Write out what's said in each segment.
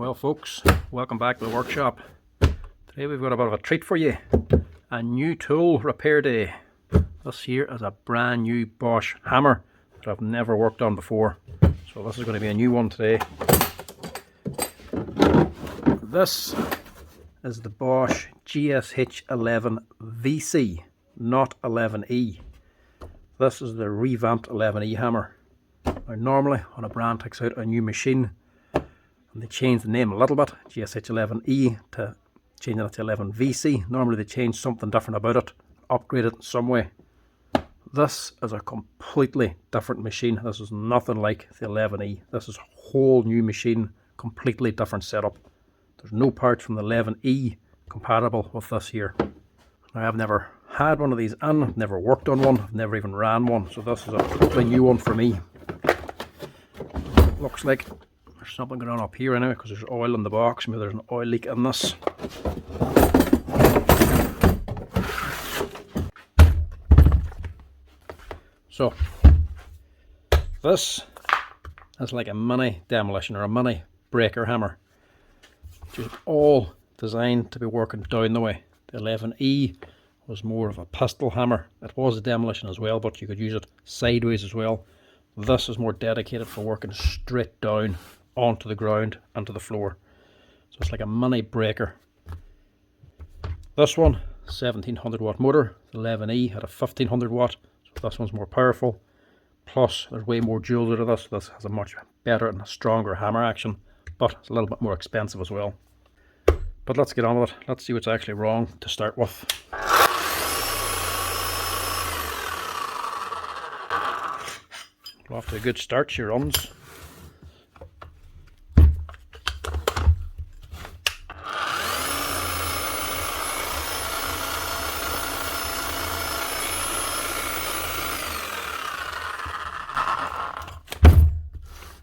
Well folks, welcome back to the workshop. Today we've got a bit of a treat for you. A new tool repair day. This here is a brand new Bosch hammer that I've never worked on before. So this is going to be a new one today. This is the Bosch GSH 11 VC, not 11E. This is the revamped 11E hammer. Now normally when a brand takes out a new machine and they change the name a little bit, GSH 11E to changing it to 11VC, normally they change something different about it, upgrade it in some way. This is a completely different machine. This is nothing like the 11E. This is a whole new machine, completely different setup. There's no parts from the 11E compatible with this here. Now, I've never had one of these and never worked on one, I've never even ran one, so this is a totally new one for me. Looks like there's something going on up here anyway, because there's oil in the box. Maybe there's an oil leak in this. So this is like a mini demolition or a mini breaker hammer, which is all designed to be working down the way. The 11E was more of a pistol hammer. It was a demolition as well, but you could use it sideways as well. This is more dedicated for working straight down onto the ground and to the floor. So it's like a mini breaker. This one, 1700 watt motor. The 11E had a 1500 watt. So this one's more powerful. Plus there's way more joules out of this. This has a much better and a stronger hammer action, but it's a little bit more expensive as well. But let's get on with it. Let's see what's actually wrong to start with. Well, after a good start, she runs.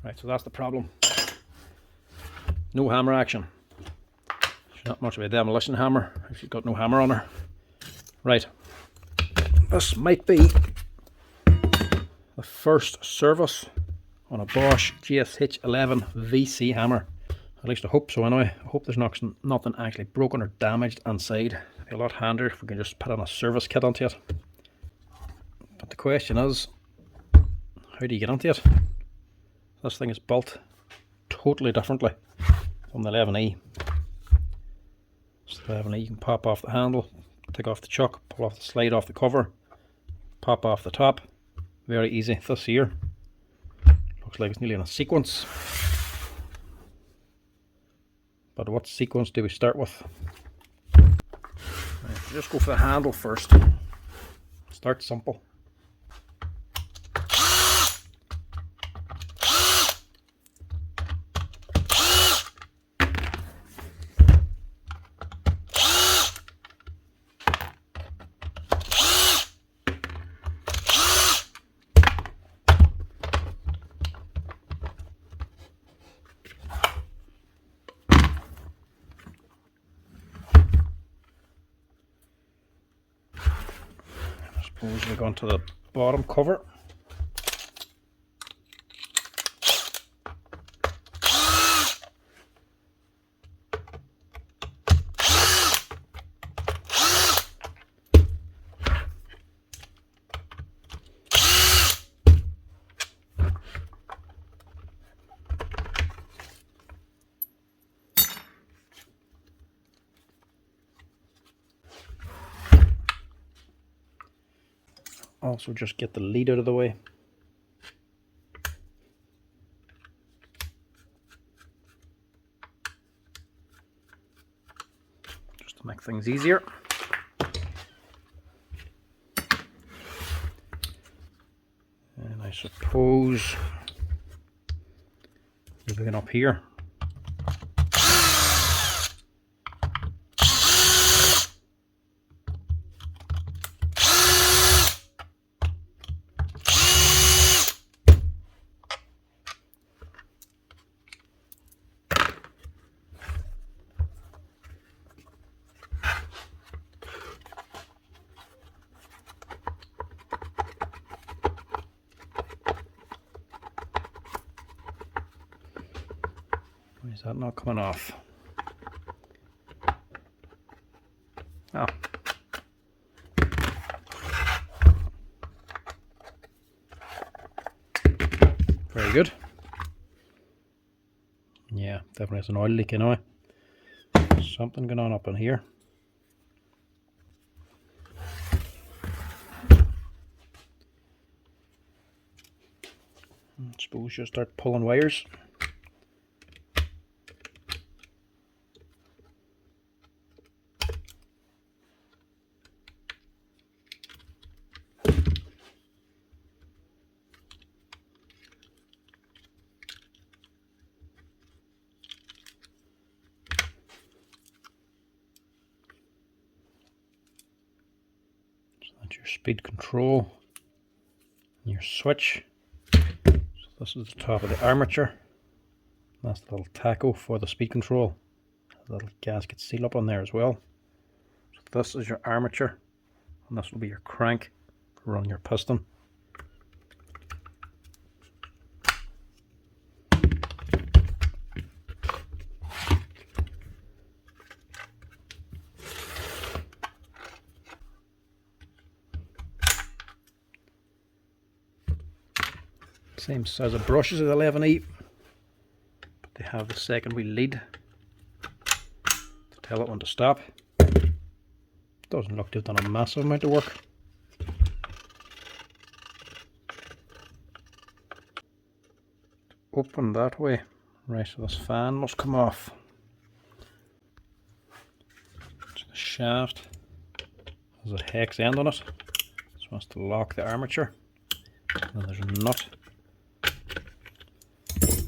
Right, so that's the problem. No hammer action. She's not much of a demolition hammer if she's got no hammer on her. Right, this might be the first service on a Bosch GSH 11 VC hammer. At least I hope so anyway. I hope there's nothing actually broken or damaged inside. It'd be a lot handier if we can just put on a service kit onto it. But the question is, how do you get onto it? This thing is built totally differently from the 11E. So the 11E, you can pop off the handle, take off the chuck, pull off the slide off the cover, pop off the top. Very easy. This here looks like it's nearly in a sequence. But what sequence do we start with? Right, just go for the handle first. Start simple. Suppose we go onto the bottom cover. Also just get the lead out of the way. Just to make things easier. And I suppose moving up here. Is that not coming off? Oh. Very good. Yeah, definitely has an oil leak anyway. Something going on up in here. I suppose you'll start pulling wires. Your speed control, your switch. So this is the top of the armature. That's the little tacho for the speed control. A little gasket seal up on there as well. So this is your armature, and this will be your crank to run your piston. Same size of brushes as the 11E, but they have the second wheel lead to tell it when to stop. Doesn't look to have done a massive amount of work. Open that way. Right, so this fan must come off. So the shaft has a hex end on it. This wants to lock the armature. And there's a nut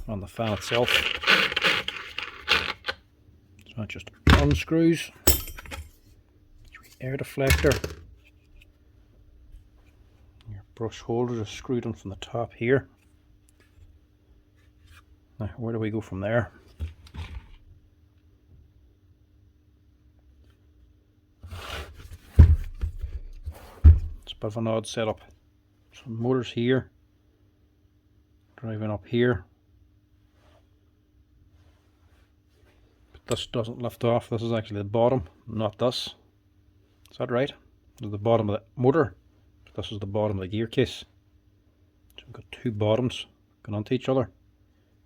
on the fan itself. So that just unscrews. Air deflector. Your brush holders are screwed in from the top here. Now, where do we go from there? It's a bit of an odd setup. Some motors here, driving up here. But this doesn't lift off. This is actually the bottom, not this. Is that right? This is the bottom of the motor. This is the bottom of the gear case. So we've got two bottoms going onto each other.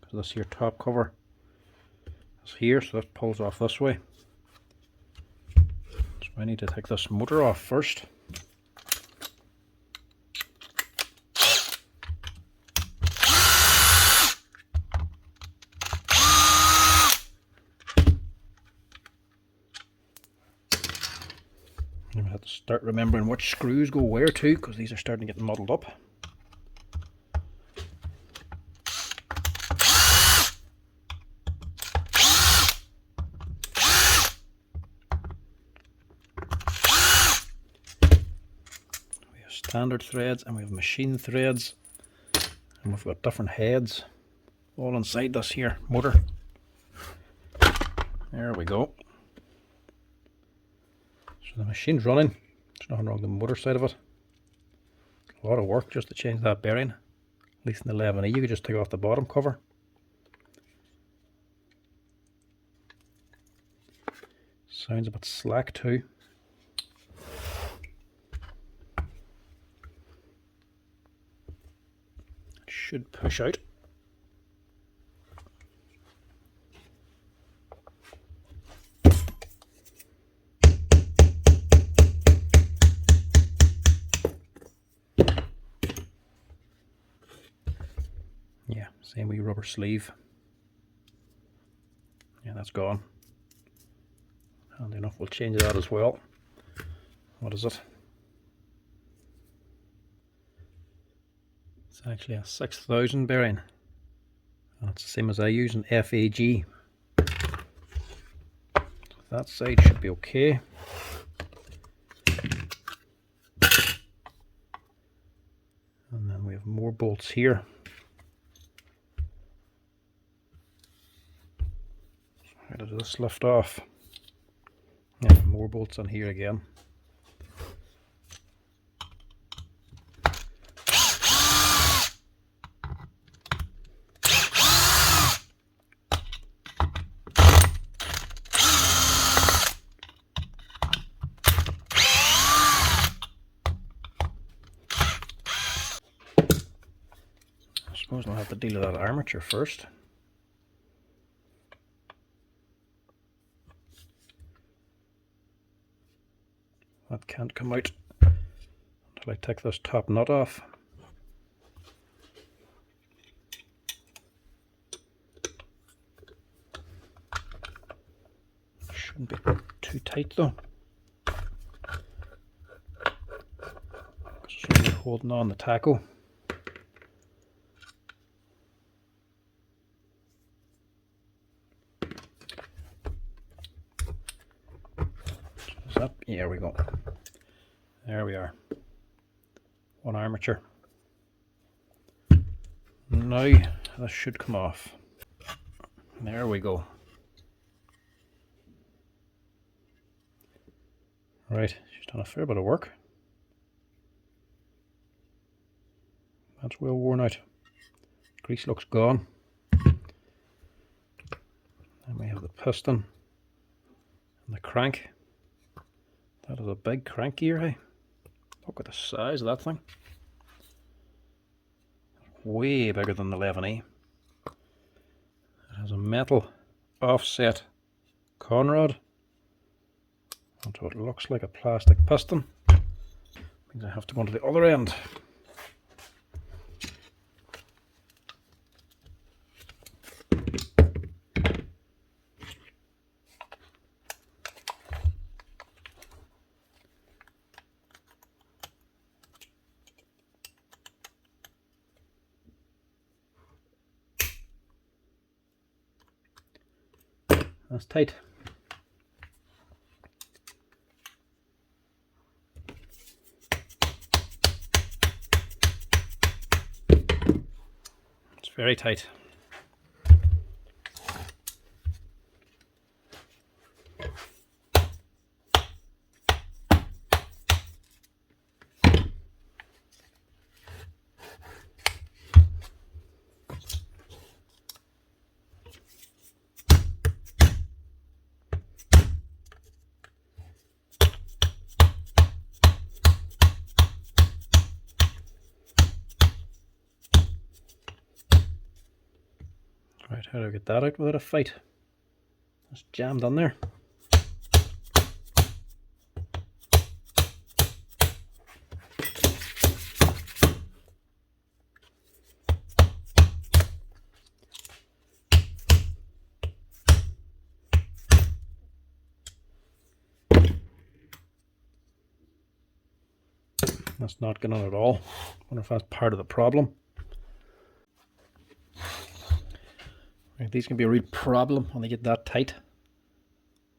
Because this here top cover is here, so that pulls off this way. So I need to take this motor off first. I have to start remembering which screws go where to, because these are starting to get muddled up. We have standard threads and we have machine threads, and we've got different heads all inside this here motor. There we go. So the machine's running. There's nothing wrong with the motor side of it. A lot of work just to change that bearing. At least in the 11E you could just take off the bottom cover. Sounds a bit slack too. It should push out. Yeah, same wee rubber sleeve. Yeah, that's gone. Handy enough, we'll change that as well. What is it? It's actually a 6000 bearing. And it's the same as I use in FAG. That side should be okay. And then we have more bolts here. How does this lift off? Yeah, more bolts on here again. suppose I'll have to deal with that armature first. That can't come out until I take this top nut off. Shouldn't be too tight though. It's only holding on the tackle. Up. Here we go. There we are. One armature. Now this should come off. There we go. Right, she's done a fair bit of work. That's well worn out. Grease looks gone. Then we have the piston and the crank. That is a big crank gear, hey? Look at the size of that thing. Way bigger than the 11E. It has a metal offset conrod. And so it looks like a plastic piston. Means I have to go to the other end. That's tight. It's very tight. Right, how do I get that out without a fight? It's jammed on there. That's not going on at all. I wonder if that's part of the problem. Right, these can be a real problem when they get that tight.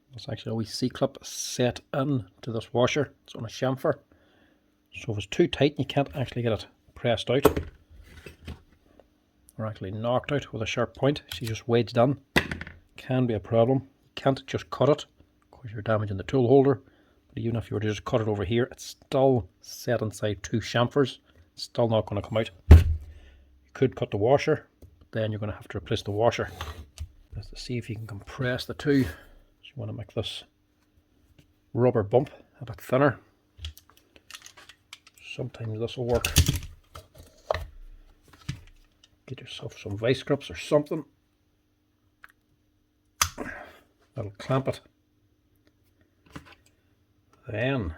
There's actually a wee C-clip set in to this washer. It's on a chamfer. So if it's too tight, you can't actually get it pressed out. Or actually knocked out with a sharp point. She's just wedged in. Can be a problem. You can't just cut it because you're damaging the tool holder. But even if you were to just cut it over here, it's still set inside two chamfers. It's still not going to come out. You could cut the washer. Then you're going to have to replace the washer. Just to see if you can compress the two. So you want to make this rubber bump a bit thinner. Sometimes this will work. Get yourself some vice grips or something. That'll clamp it. Then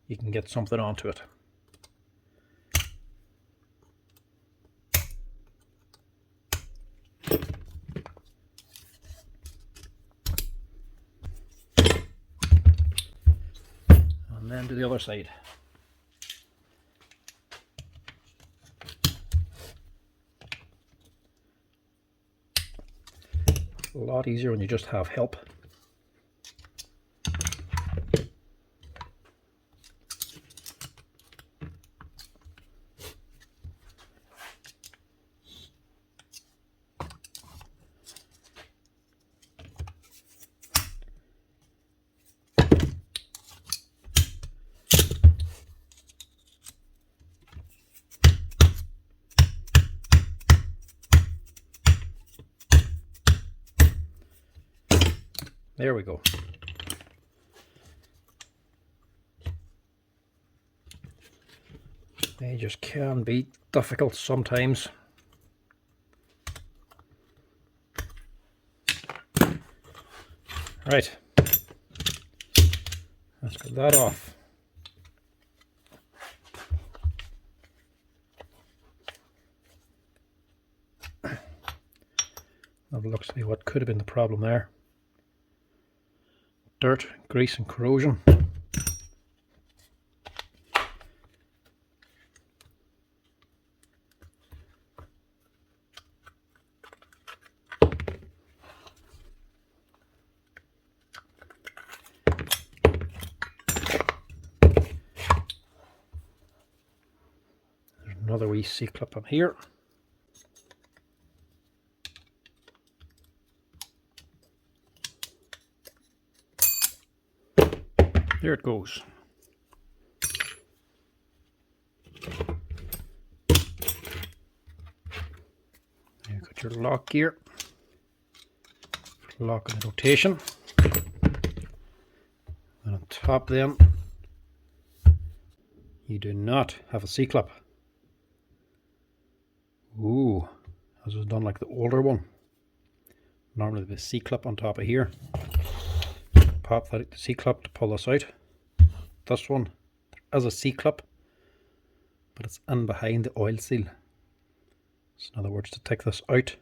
you can get something onto it. And then to the other side. A lot easier when you just have help. There we go. They just can be difficult sometimes. Right, let's get that off. Have a look, see what could have been the problem there. Dirt, grease and corrosion. There's another wee C-clip on here. There it goes. You've got your lock gear, lock and rotation. And on top then, you do not have a C-clip. Ooh, this was done like the older one. Normally there's a C-clip on top of here. Pop that the C-clip to pull this out. This one, there is a C-clip, but it's in behind the oil seal. So in other words, to take this out,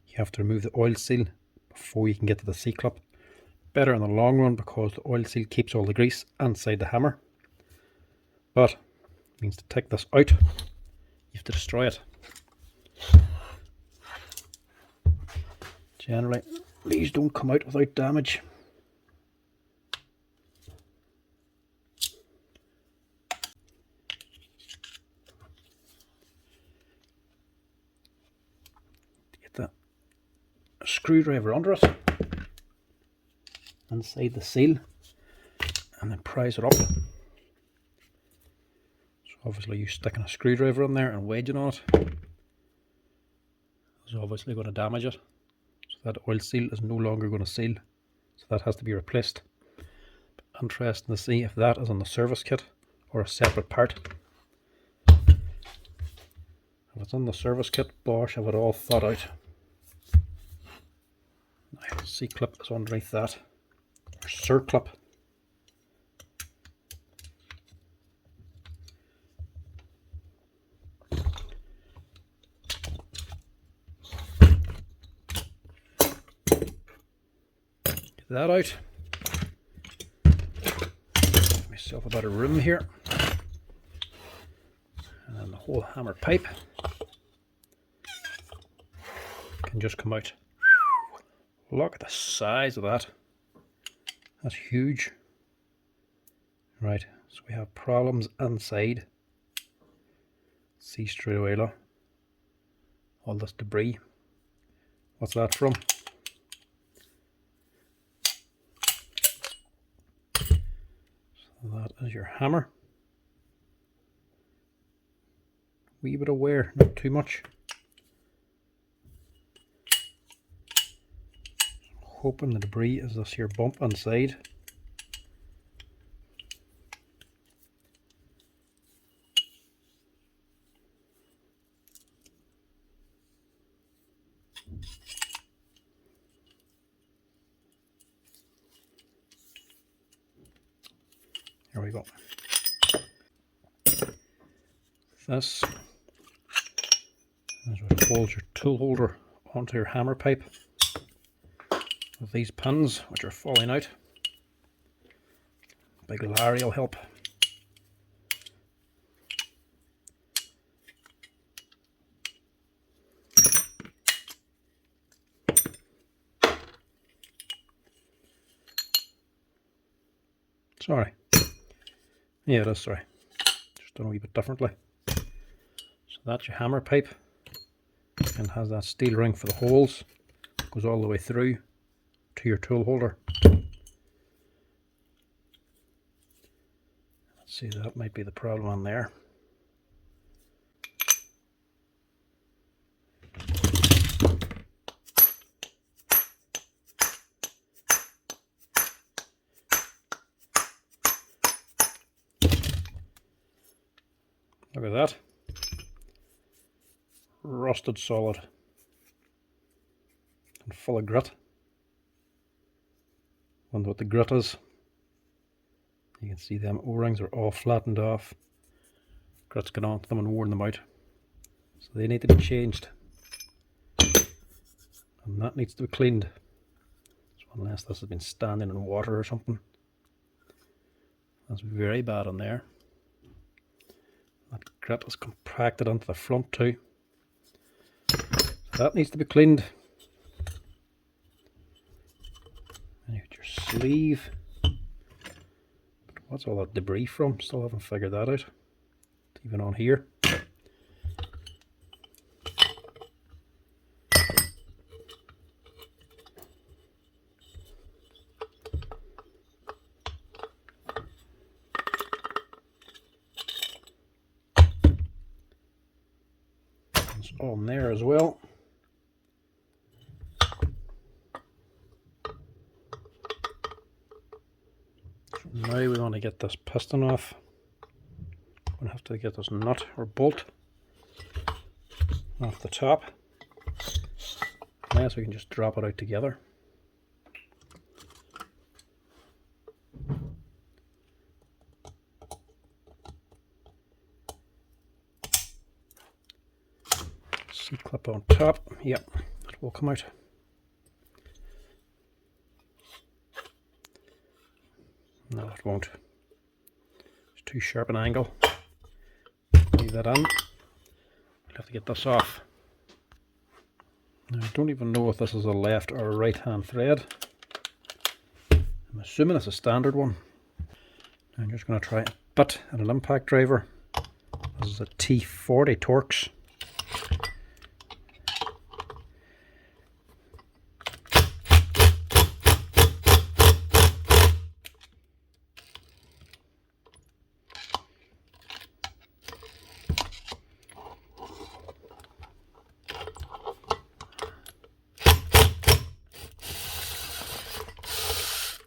you have to remove the oil seal before you can get to the C-clip. Better in the long run because the oil seal keeps all the grease inside the hammer. But it means to take this out, you have to destroy it. Generally, these don't come out without damage. Get the screwdriver under it, inside the seal, and then prise it up. So obviously you sticking a screwdriver in there and wedging on it is obviously going to damage it. So that oil seal is no longer going to seal, so that has to be replaced. But interesting to see if that is on the service kit or a separate part. If it's on the service kit, Bosch have it all thought out. Now the C-clip is underneath that, or circlip. That out. Give myself a bit of room here. And then the whole hammer pipe can just come out. Look at the size of that. That's huge. Right, so we have problems inside. See straight away, look. All this debris. What's that from? That is your hammer. Wee bit of wear, not too much. Hoping the debris is this here bump inside. There we go. This is what holds your tool holder onto your hammer pipe. With these pins which are falling out. Big Larry will help. Sorry. Yeah, it is, sorry. Just done a wee bit differently. So that's your hammer pipe, and has that steel ring for the holes. Goes all the way through to your tool holder. Let's see, that might be the problem on there. Look at that. rusted solid and full of grit. Wonder what the grit is. You can see them O-rings are all flattened off. Grit's got onto them and worn them out. So they need to be changed. And that needs to be cleaned. So unless this has been standing in water or something. That's very bad on there. That grit is compacted onto the front too. So that needs to be cleaned. And you got your sleeve. But what's all that debris from? Still haven't figured that out. Even on here. It's on there as well. So now we want to get this piston off. We're going to have to get this nut or bolt off the top. Unless we can just drop it out together. C-clip on top. Yep, it will come out. No, it won't. It's too sharp an angle. Leave that on. I'll have to get this off. Now, I don't even know if this is a left or a right hand thread. I'm assuming it's a standard one. I'm just going to try a bit at an impact driver. This is a T40 Torx.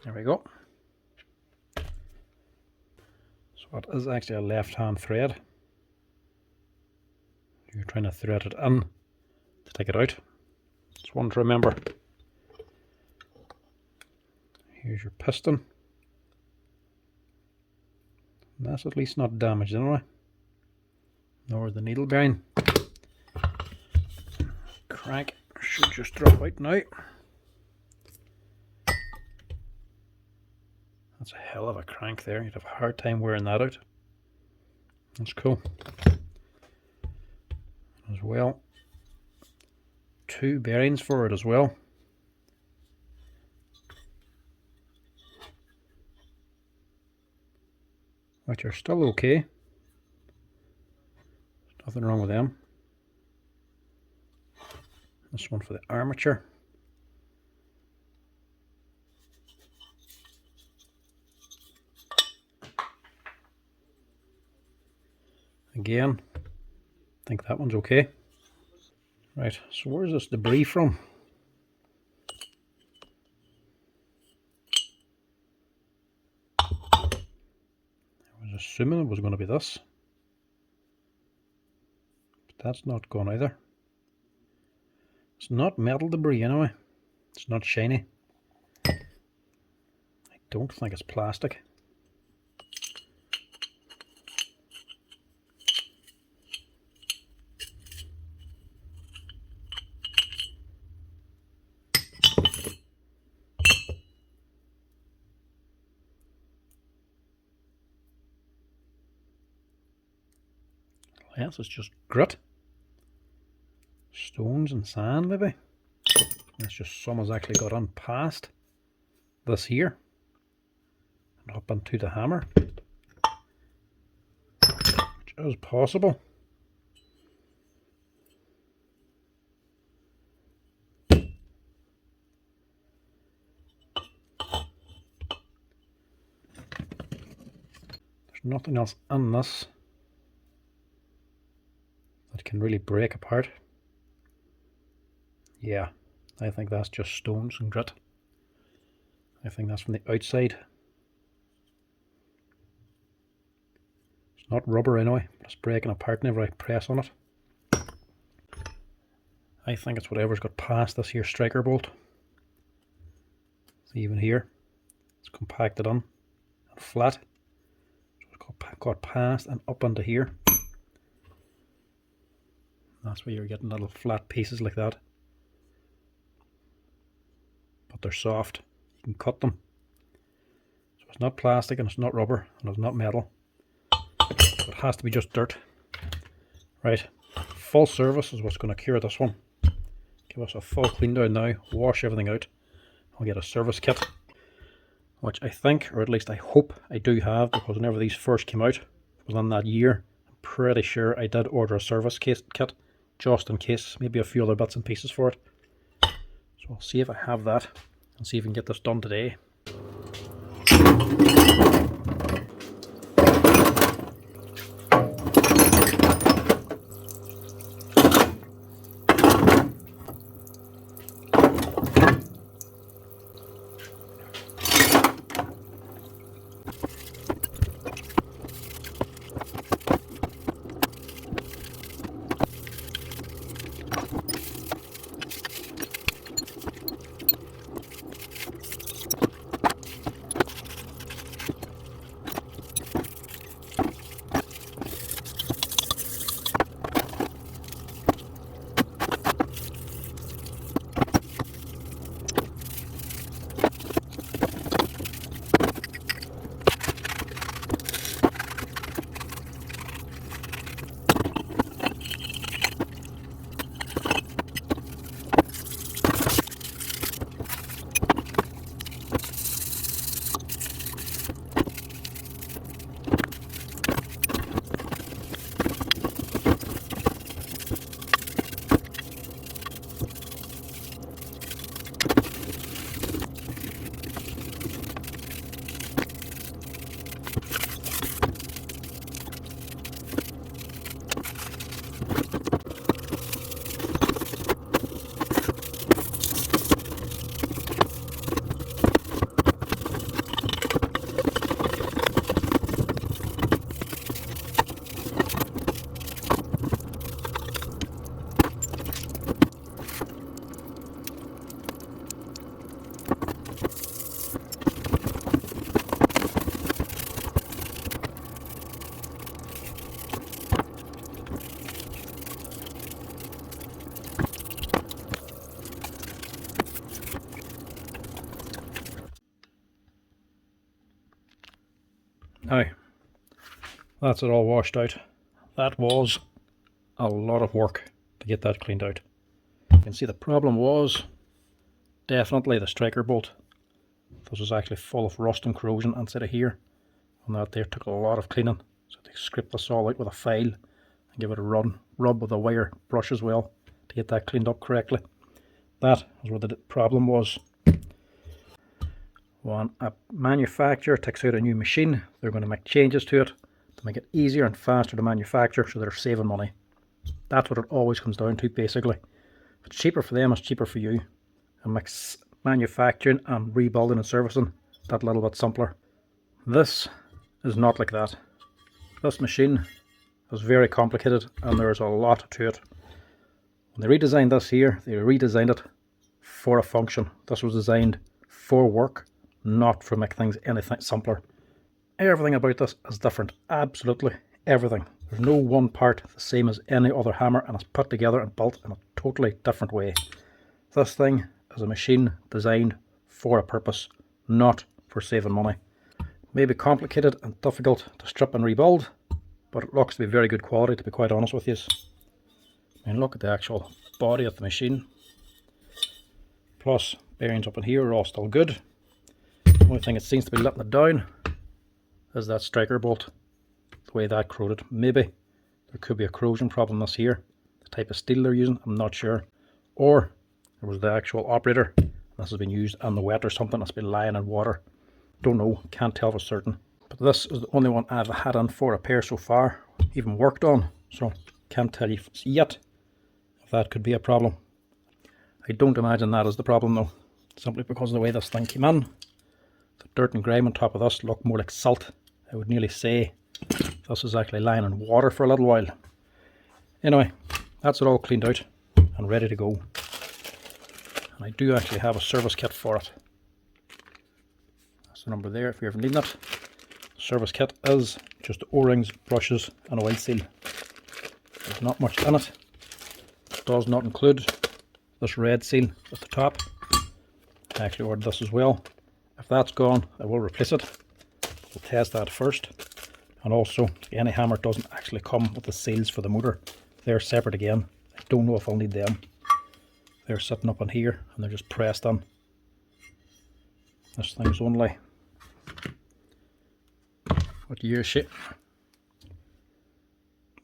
There we go. So it is actually a left hand thread. You're trying to thread it in to take it out. It's one to remember. Here's your piston. And that's at least not damaged anyway. Nor the needle bearing. Crank should just drop out now. That's a hell of a crank there. You'd have a hard time wearing that out. That's cool. As well, 2 bearings for it as well. Which are still okay. There's nothing wrong with them. This one for the armature. Again, I think that one's okay. Right, so where's this debris from? I was assuming it was going to be this. But that's not gone either. It's not metal debris anyway. It's not shiny. I don't think it's plastic. Yes, it's just grit. Stones and sand maybe. It's just some has actually got on past this here and up into the hammer. Which is possible. There's nothing else in this that can really break apart. Yeah, I think that's just stones and grit. I think that's from the outside. It's not rubber anyway, but it's breaking apart whenever I press on it. I think it's whatever's got past this here striker bolt. See, even here, it's compacted on and flat. So it's got past and up into here. That's where you're getting little flat pieces like that. But they're soft. You can cut them. So it's not plastic and it's not rubber and it's not metal. So it has to be just dirt. Right, full service is what's going to cure this one. Give us a full clean down now, wash everything out. I'll get a service kit, which I think, or at least I hope I do have, because whenever these first came out, within that year, I'm pretty sure I did order a service kit, just in case, maybe a few other bits and pieces for it. So I'll see if I have that, and see if we can get this done today. Now, that's it all washed out. That was a lot of work to get that cleaned out. You can see the problem was definitely the striker bolt. This was actually full of rust and corrosion inside of here. And that there took a lot of cleaning. So they scraped this all out with a file and give it a rub with a wire brush as well to get that cleaned up correctly. That was what the problem was. When a manufacturer takes out a new machine, they're going to make changes to it to make it easier and faster to manufacture, so they're saving money. That's what it always comes down to, basically. If it's cheaper for them, it's cheaper for you. It makes manufacturing and rebuilding and servicing that little bit simpler. This is not like that. This machine is very complicated and there's a lot to it. When they redesigned this here, they redesigned it for a function. This was designed for work, not for make things anything simpler. Everything about this is different, absolutely everything. There's no one part the same as any other hammer, and it's put together and built in a totally different way. This thing is a machine designed for a purpose, not for saving money. It may be complicated and difficult to strip and rebuild, but it looks to be very good quality, to be quite honest with you. I mean, look at the actual body of the machine. Plus, bearings up in here are all still good. The only thing it seems to be letting it down is that striker bolt, the way that corroded. Maybe there could be a corrosion problem this here, the type of steel they're using, I'm not sure. Or there was the actual operator, this has been used in the wet or something, that's been lying in water. Don't know, can't tell for certain. But this is the only one I've had in for repair so far, even worked on, so can't tell you yet if that could be a problem. I don't imagine that is the problem though, simply because of the way this thing came in. The dirt and grime on top of this look more like salt. I would nearly say this is actually lying in water for a little while. Anyway, that's it all cleaned out, and and ready to go. And I do actually have a service kit for it. That's the number there if you're ever needing it. The service kit is just O-rings, brushes and oil seal. There's not much in it. It does not include this red seal at the top. I actually ordered this as well. If that's gone, I will replace it. We'll test that first. And also, any hammer doesn't actually come with the seals for the motor. They're separate again. I don't know if I'll need them. They're sitting up in here and they're just pressed in. This thing's only, what year is she?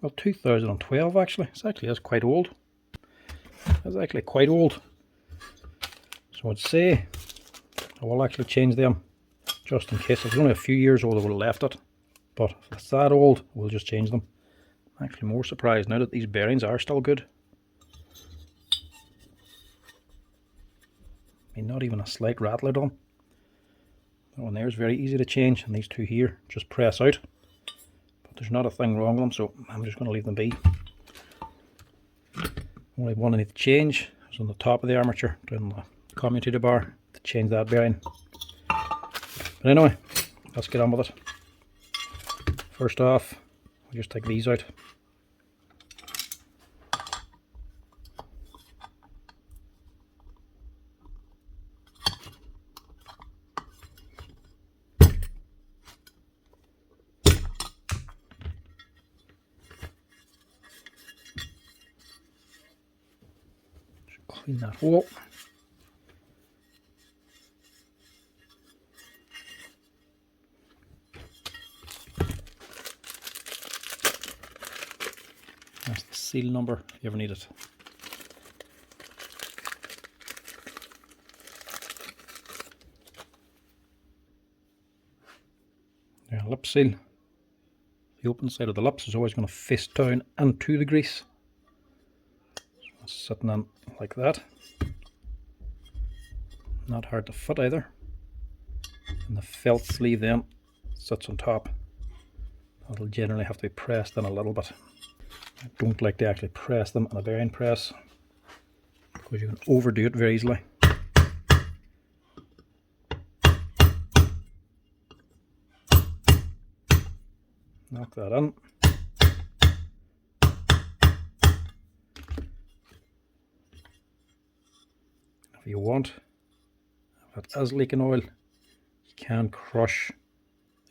Well, 2012 actually. It actually is quite old. It's actually quite old. So I'd say I will actually change them just in case. If it's only a few years old I would have left it. But if it's that old, we'll just change them. I'm actually more surprised now that these bearings are still good. I mean, not even a slight rattler done. That one there is very easy to change, and these two here just press out. But there's not a thing wrong with them, so I'm just going to leave them be. Only one I need to change is on the top of the armature, down the commutator bar, to change that bearing. But anyway, let's get on with it. First off, we'll just take these out. Just clean that hole. That's the seal number if you ever need it. There, lip seal. The open side of the lips is always going to face down into the grease. So it's sitting in like that. Not hard to fit either. And the felt sleeve then sits on top. That'll generally have to be pressed in a little bit. I don't like to actually press them in a bearing press because you can overdo it very easily. Knock that in. If you want, if it is leaking oil, you can crush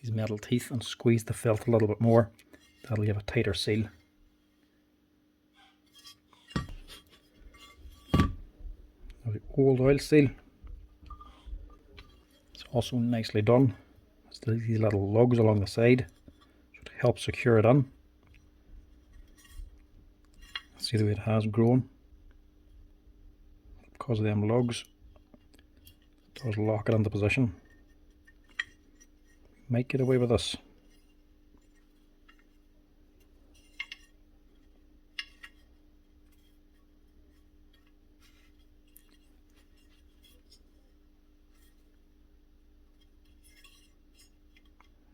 these metal teeth and squeeze the felt a little bit more. That'll give a tighter seal. The old oil seal, it's also nicely done. It's these little lugs along the side to help secure it in. See the way it has grown. Because of them lugs, it does lock it into position. Might get away with this.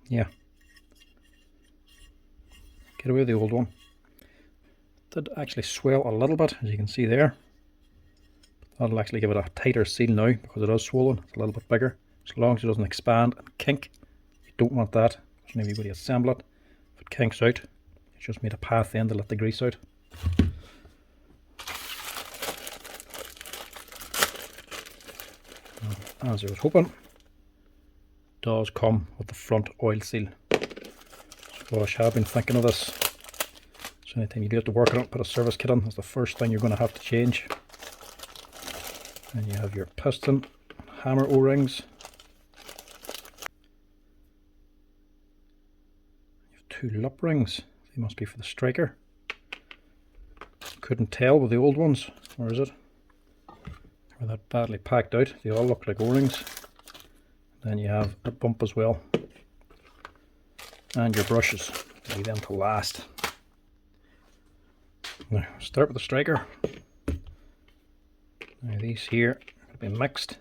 Yeah, get away with the old one. Did actually swell a little bit, as you can see there. That'll actually give it a tighter seal now because it is swollen. It's a little bit bigger. As long as it doesn't expand and kink, you don't want that. So maybe when you assemble it, if it kinks out, it's just made a path then to let the grease out. As I was hoping, does come with the front oil seal. So I have been thinking of this. So anytime you do have to work on it, put a service kit on. That's the first thing you're going to have to change. And you have your piston, hammer O-rings. You have two lip rings. They must be for the striker. Couldn't tell with the old ones. Where is it? They're that badly packed out. They all look like O-rings. Then you have a bump as well, and your brushes. Leave them to last. Now start with the striker. Now these here are going to be mixed.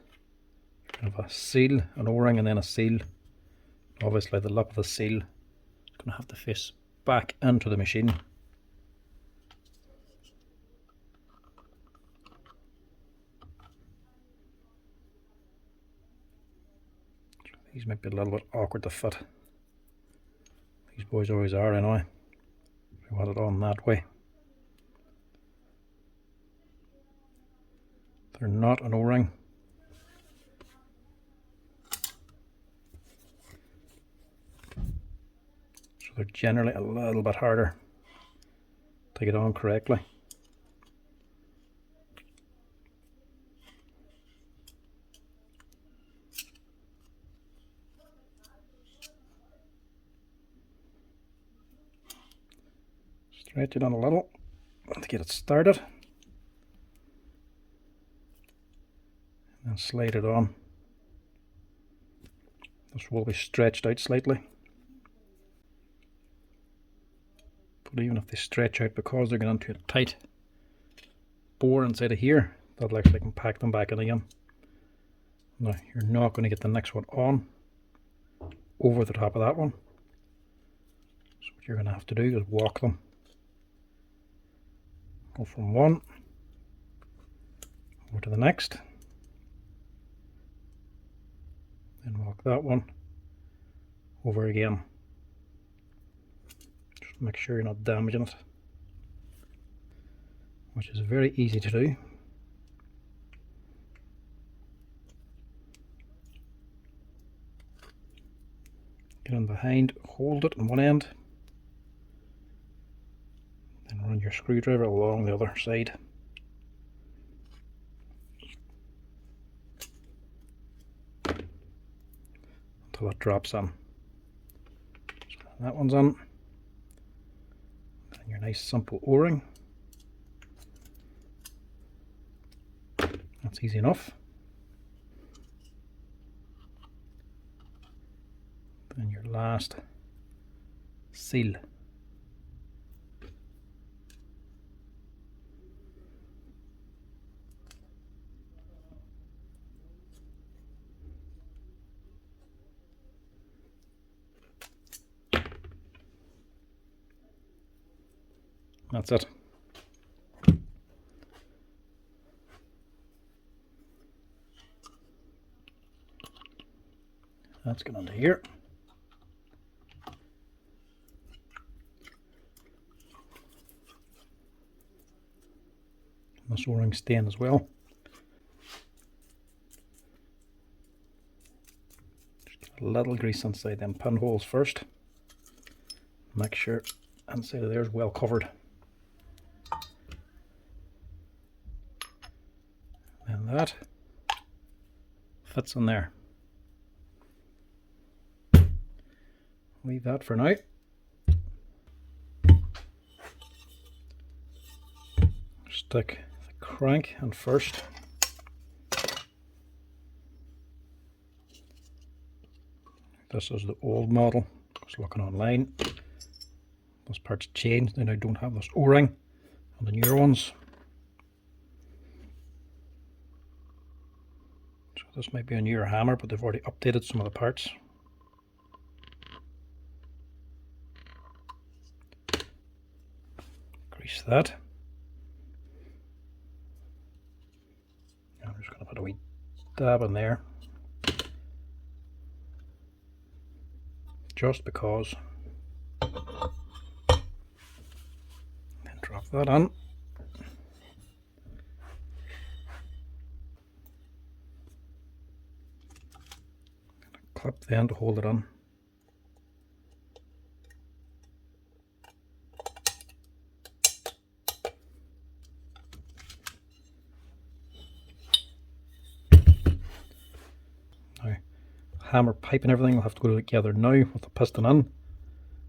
Kind of a seal, an O-ring, and then a seal. Obviously the lip of the seal is going to have to face back into the machine. Now the old one, did actually swell a little bit, as you can see there. But that'll actually give it a tighter seal. So These might be a little bit awkward to fit. These boys always are anyway. We want it on that way. They're not an O-ring. So they're generally a little bit harder to get on correctly. Stretch it on a little to get it started. And slide it on. This will be stretched out slightly. But even if they stretch out, because they're going into a tight bore inside of here, that'll actually compact them back in again. Now you're not going to get the next one on over the top of that one. So what you're going to have to do is walk them. Go from one over to the next. Then walk that one over again. Just make sure you're not damaging it, which is very easy to do. Get in behind, hold it on one end, then run your screwdriver along the other side. Until it drops in. So that one's on. And your nice simple O-ring. That's easy enough. Then your last seal. That's it. That's going under here. This O-ring staying as well. Just get a little grease inside them pinholes first. Make sure inside of there is well covered. And that fits in there. Leave that for now. Stick the crank in first. This is the old model. I was looking online. This part's changed. They now don't have this O-ring on the newer ones. So this might be a newer hammer, but they've already updated some of the parts. Grease that. I'm just going to put a wee dab in there, just because. Then drop that on. Clip the end to hold it on. Hammer pipe and everything will have to go together now with the piston in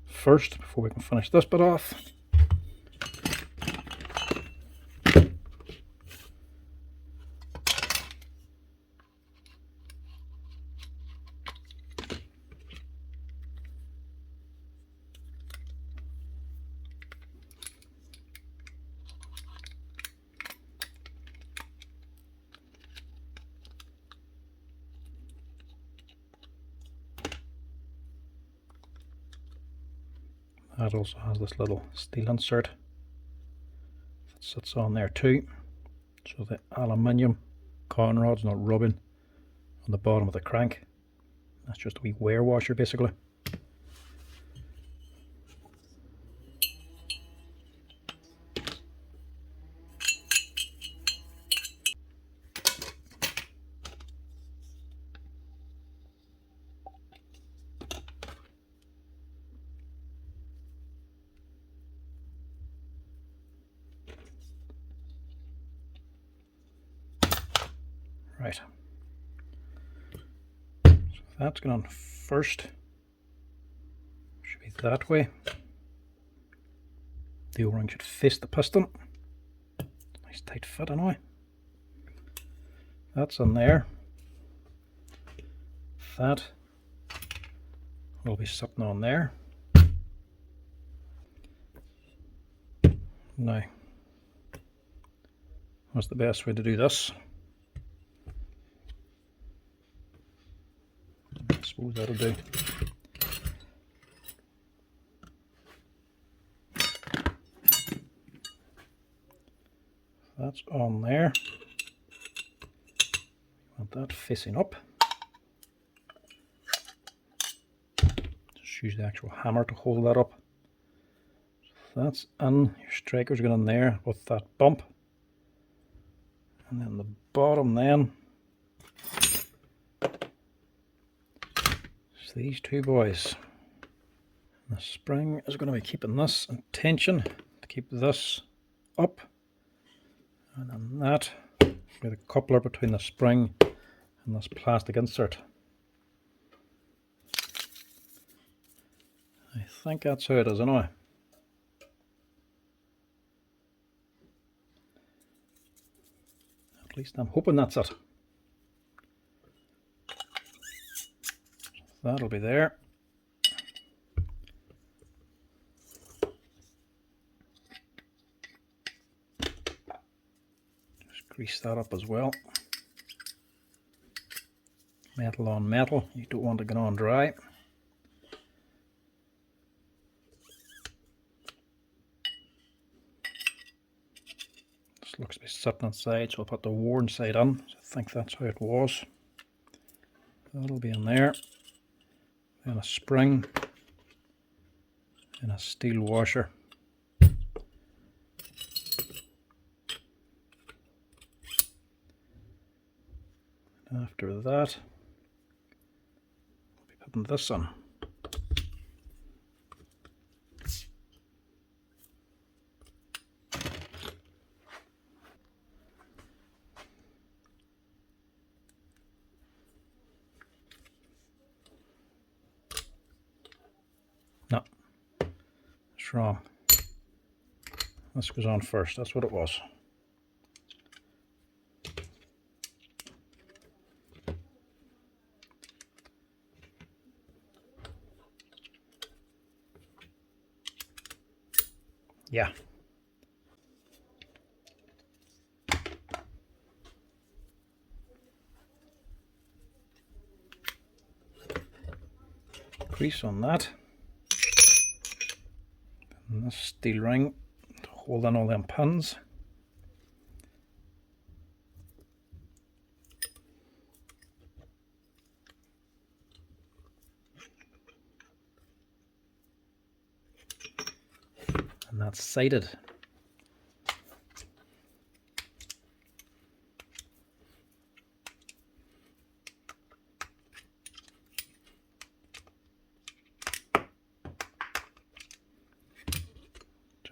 first before we can finish this bit off. That also has this little steel insert that sits on there too, so the aluminium cotton rod's not rubbing on the bottom of the crank. That's just a wee wear washer basically. Right. So that's going on first. Should be that way. The O-ring should face the piston. Nice tight fit anyway. That's in there. That will be sitting on there. Now, what's the best way to do this? I suppose that'll do. That's on there. Want that facing up. Just use the actual hammer to hold that up. So that's in. Your striker's going in there with that bump. And then the bottom then. So these two boys. And the spring is going to be keeping this in tension to keep this up. And then that with a coupler between the spring and this plastic insert. I think that's how it is anyway. At least I'm hoping that's it. That'll be there. Just grease that up as well. Metal on metal, you don't want to get on dry. This looks to be sitting inside, so I'll put the worn side on. So I think that's how it was. That'll be in there. And a spring and a steel washer. And after that, we'll be putting this on. No, it's wrong. This goes on first, that's what it was. Yeah. Grease on that. And this steel ring to hold in all them pins. And that's sighted.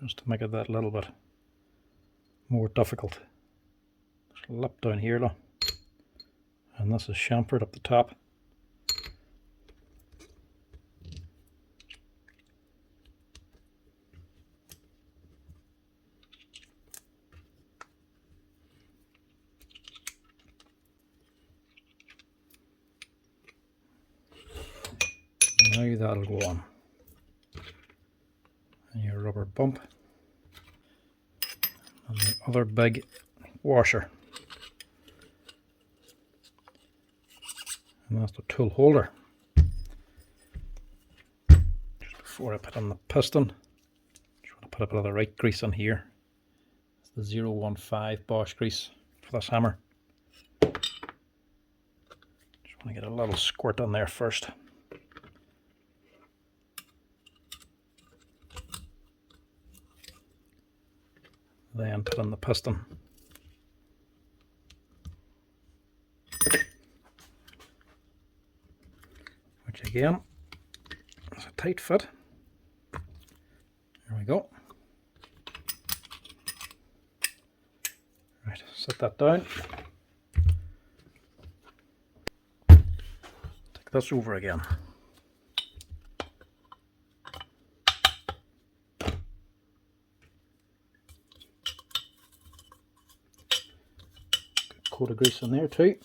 Just to make it that little bit more difficult. There's a lip down here though. And this is chamfered up the top. Now that'll go on. And your rubber bump. And the other big washer. And that's the tool holder. Just before I put on the piston, just want to put a bit of the right grease on here. It's the 015 Bosch grease for this hammer. Just Just want to get a little squirt on there first. Then put in the piston. Which again is a tight fit. There we go. Right, set that down. Take this over again. Good coat of grease in there too.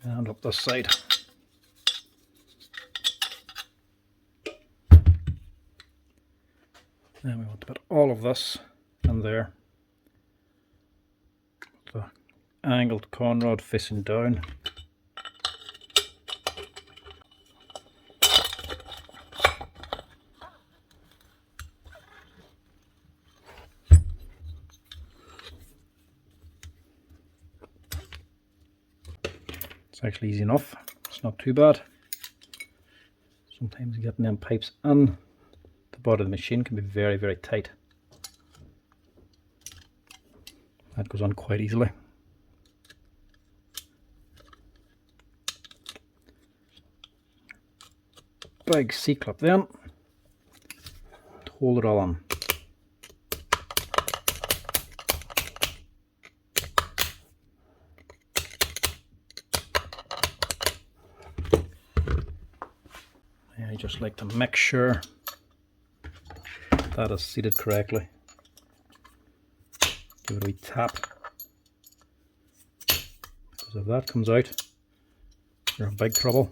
And up this side. Then we want to put all of this in there. The angled conrod facing down. It's actually easy enough. It's not too bad. Sometimes getting them pipes in the body of the machine can be very, very tight. That goes on quite easily. Big C-clip then to hold it all on. I just like to make sure that is seated correctly. Give it a wee tap, because if that comes out, you're in big trouble.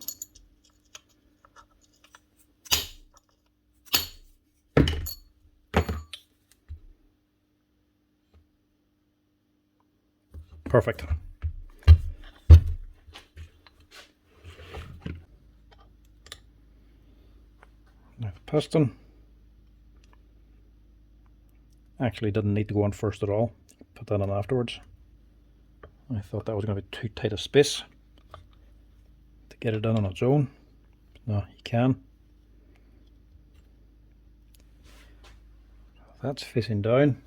Perfect. Now the piston actually didn't need to go on first at all. Put that on afterwards. I thought that was going to be too tight a space to get it in on its own. No, you can. That's facing down.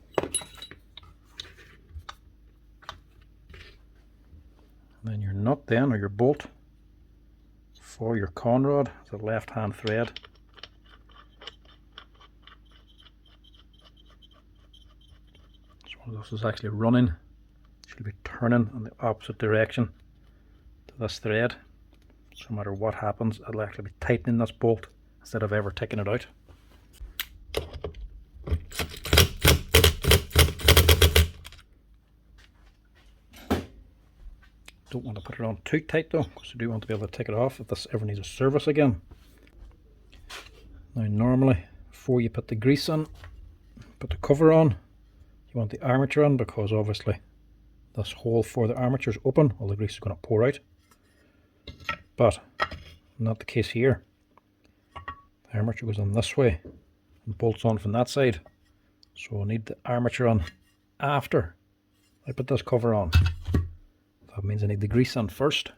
And then your nut then, or your bolt for your conrod, the left hand thread. So this is actually running. It should be turning in the opposite direction to this thread. So no matter what happens, it'll actually be tightening this bolt instead of ever taking it out. Don't want to put it on too tight though, because you do want to be able to take it off if this ever needs a service again. Now normally, before you put the grease on, put the cover on, you want the armature on, because obviously this hole for the armature is open, all the grease is going to pour out. But not the case here. The armature goes on this way and bolts on from that side. So I need the armature on after I put this cover on. That means I need the grease on first.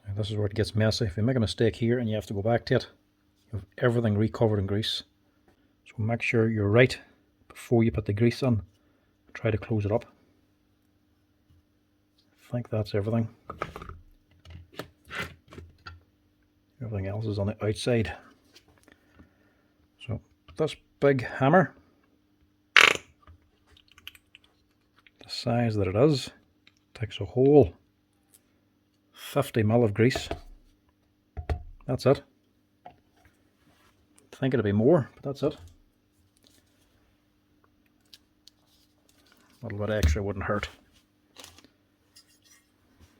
Now this is where it gets messy. If you make a mistake here and you have to go back to it, you have everything recovered in grease. So make sure you're right before you put the grease on. Try to close it up. I think that's everything. Everything else is on the outside. So this big hammer, the size that it is, takes a whole 50 ml of grease. That's it. I think it'll be more, but that's it. A little bit extra wouldn't hurt.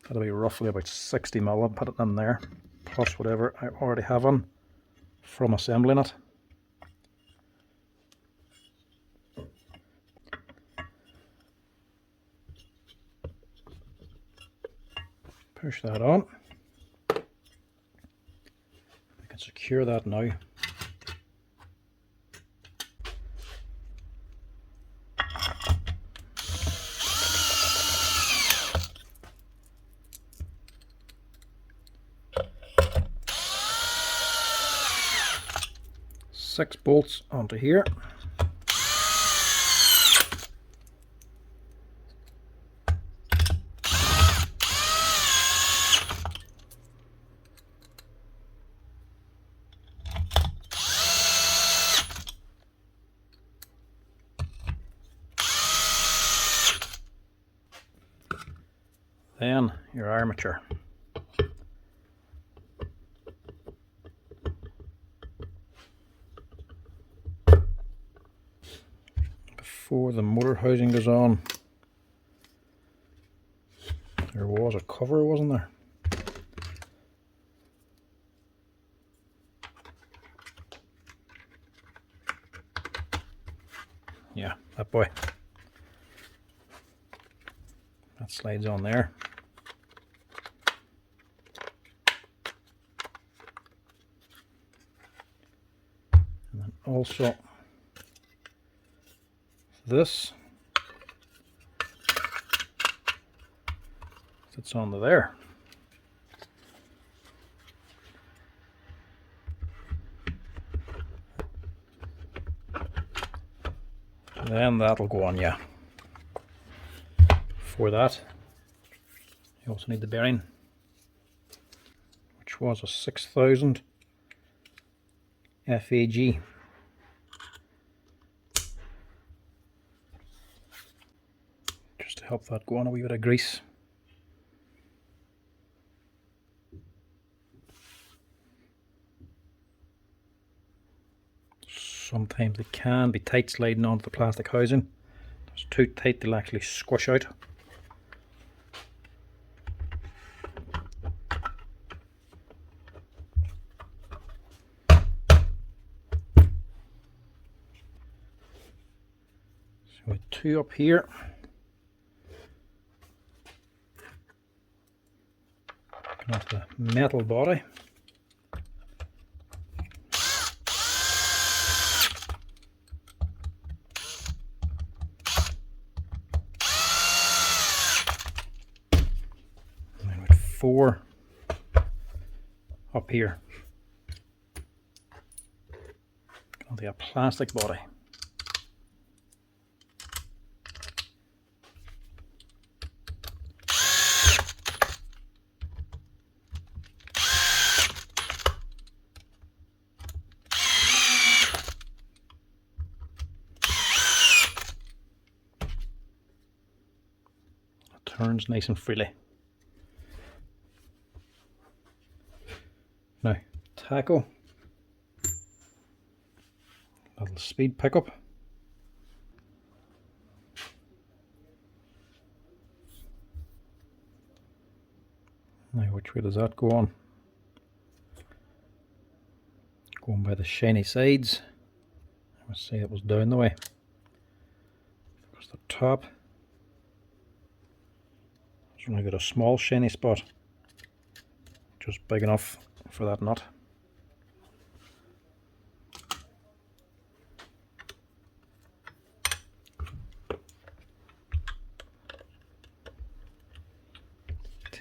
That'll be roughly about 60 ml. I'll put it in there, plus whatever I already have on from assembling it. Push that on. I can secure that now. 6 bolts onto here. Then your armature. Before the motor housing goes on, there was a cover, wasn't there? Yeah, that boy. That slides on there. And then also this sits onto there. Then that'll go on, yeah. For that, you also need the bearing, which was a 6000 FAG. Just to help that go on, a wee bit of grease. Sometimes it can be tight sliding onto the plastic housing. If it's too tight, they'll actually squish out. So with 2 up here. Going onto the metal body. And then with 4 up here. Going onto a plastic body. Turns nice and freely. Now, tackle, little speed pickup. Now, which way does that go on? Going by the shiny sides. I must say it was down the way. Across the top. It's only got a small shiny spot, just big enough for that nut.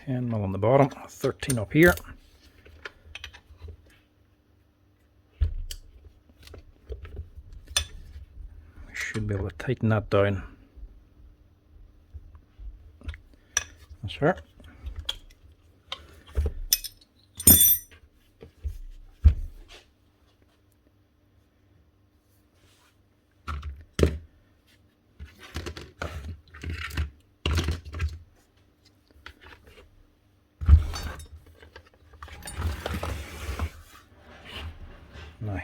$10mm on the bottom, 13 up here. We should be able to tighten that down. That's right. Now,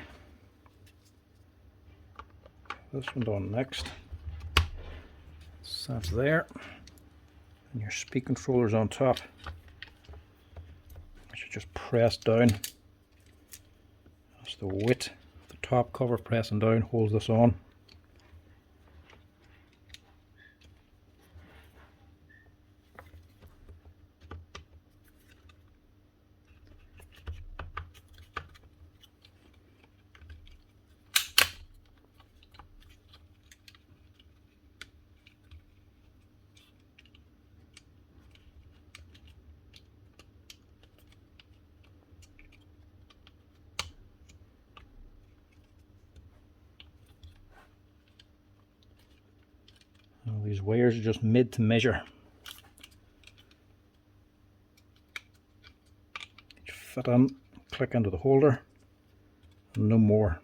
this one done next. So that's there. And your speed controller's on top. Which you just press down. That's the weight of the top cover pressing down holds this on. All these wires are just made to measure. Each fit in, click into the holder, and no more.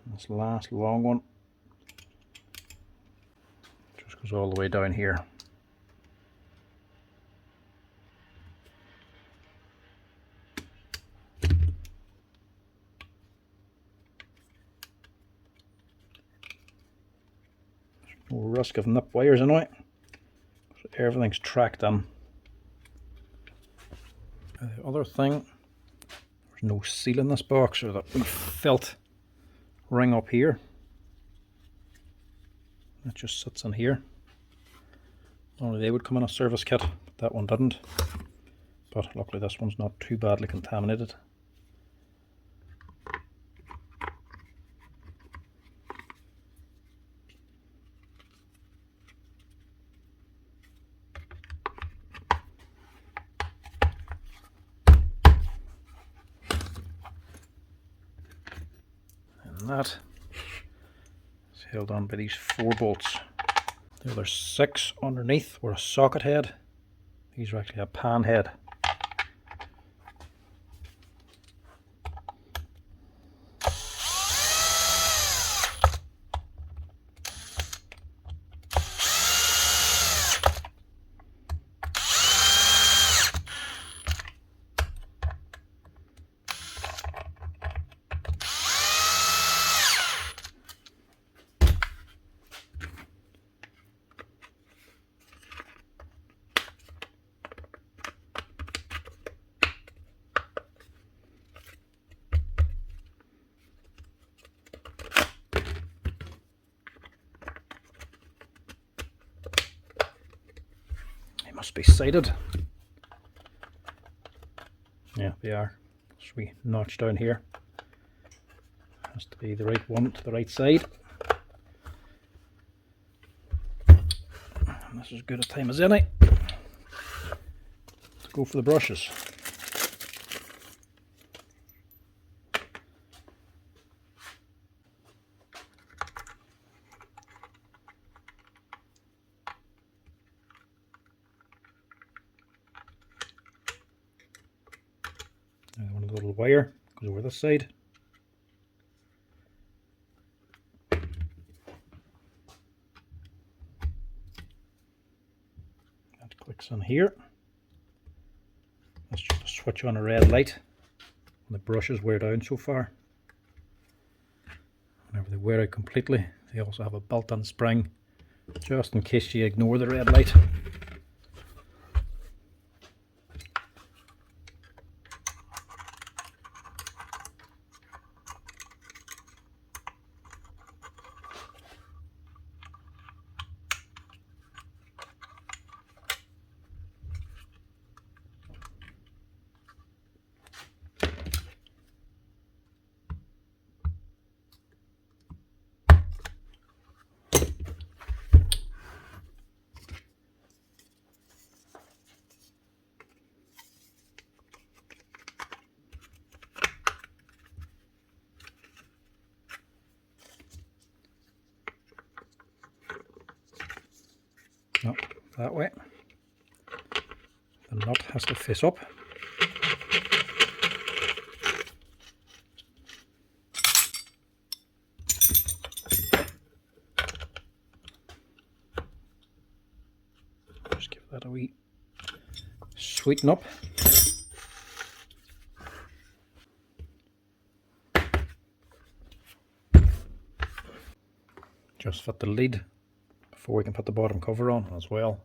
And this last long one just goes all the way down here. No risk of nip wires anyway, so everything's tracked in. The other thing, there's no seal in this box, or the felt ring up here. It just sits in here. Only they would come in a service kit, but that one didn't. But luckily this one's not too badly contaminated. That is held on by these 4 bolts. The other 6 underneath were a socket head. These are actually a pan head. Must be sighted. Yeah, they are. This wee notch down here has to be the right one to the right side. And this is as good a time as any to go for the brushes. One of the little wire goes over this side. That clicks on here. That's just a switch on a red light when the brushes wear down so far. Whenever they wear out completely, they also have a built-in spring just in case you ignore the red light. No, that way. The nut has to face up. Just give that a wee sweeten up. Just fit the lid before we can put the bottom cover on as well.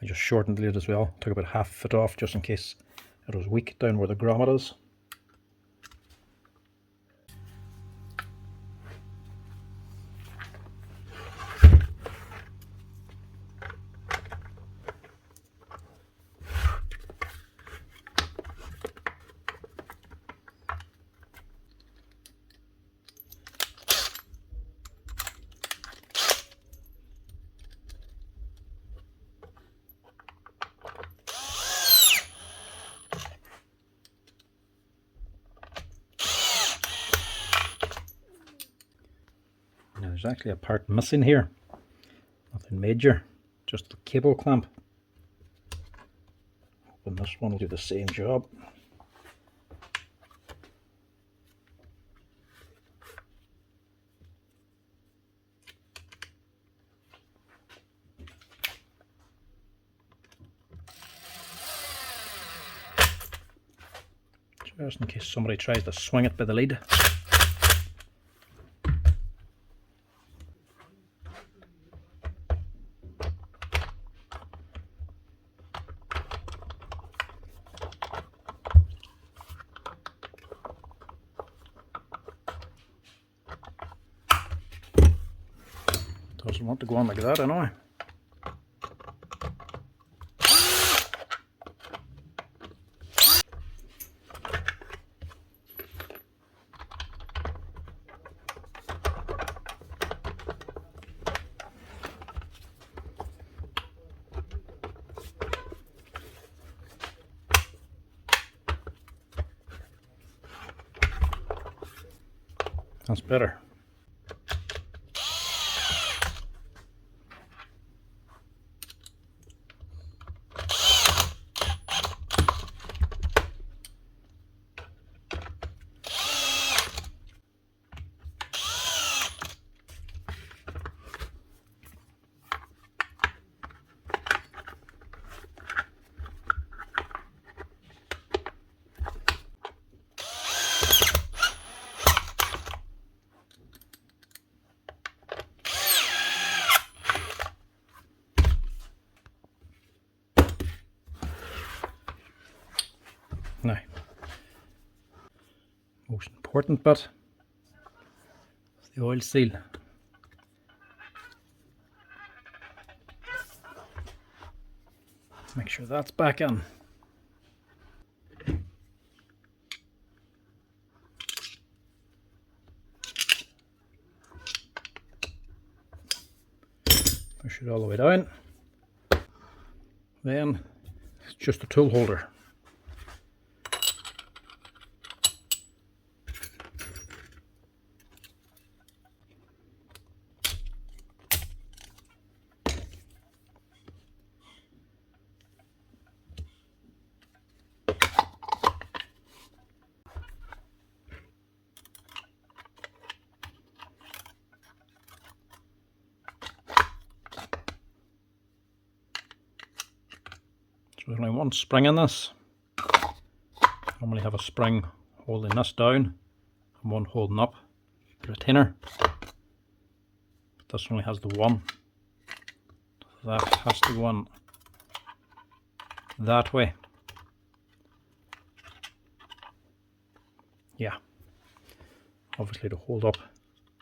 I just shortened the lid as well, took about half a foot off just in case it was weak down where the grommet is. Now there's actually a part missing here. Nothing major, just the cable clamp. And this one will do the same job. Just in case somebody tries to swing it by the lead. Doesn't want to go on like that anyway. That's better. Now, most important bit is the oil seal. Make sure that's back in. Push it all the way down. Then it's just a tool holder. So there's only one spring in this. Normally have a spring holding this down and one holding up the retainer. But this only has the one. So that has to go on that way. Yeah. Obviously to hold up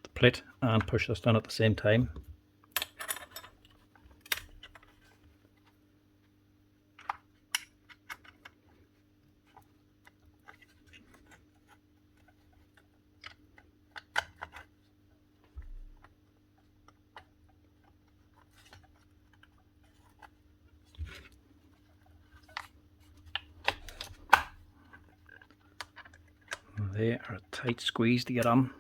the plate and push this down at the same time. They are a tight squeeze to get on.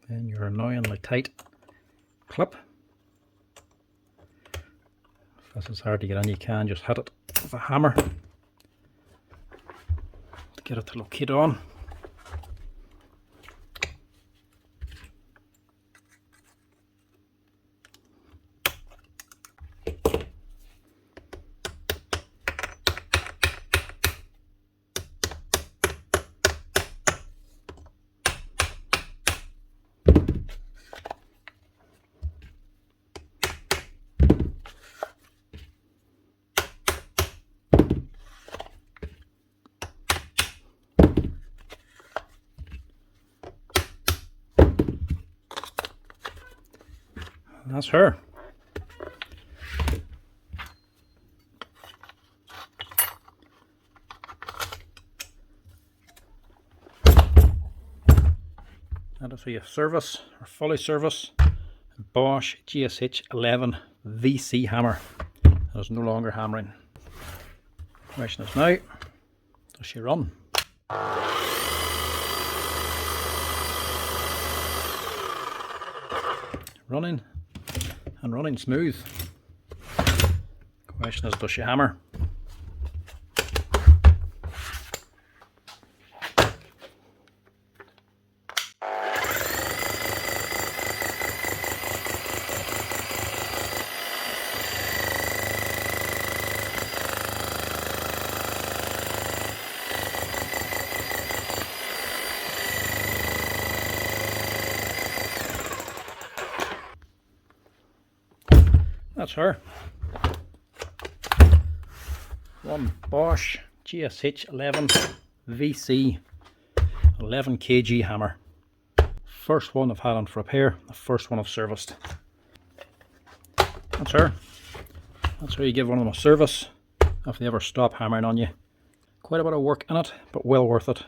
Then your annoyingly tight clip. If this is hard to get in, you can just hit it with a hammer to get it to locate on. And that's her. That is how you service or fully service a Bosch GSH 11 VC hammer. That is no longer hammering. The question is now, does she run? Running and running smooth. The question is, does she hammer? That's her. One Bosch GSH 11 VC 11 kg hammer. First one I've had on for repair, the first one I've serviced. That's her. That's how you give one of them a service if they ever stop hammering on you. Quite a bit of work in it, but well worth it.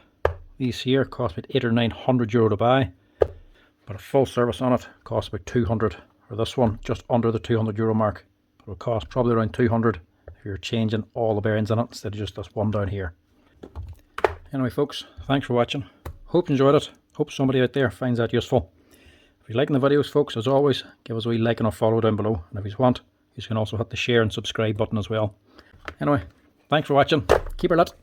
These here cost me €800 or €900 to buy, but a full service on it costs about 200. For this one, just under the €200 mark. It will cost probably around 200 if you're changing all the bearings in it instead of just this one down here. Anyway folks, thanks for watching. Hope you enjoyed it. Hope somebody out there finds that useful. If you're liking the videos folks, as always, give us a wee like and a follow down below. And if you want, you can also hit the share and subscribe button as well. Anyway, thanks for watching. Keep her lit.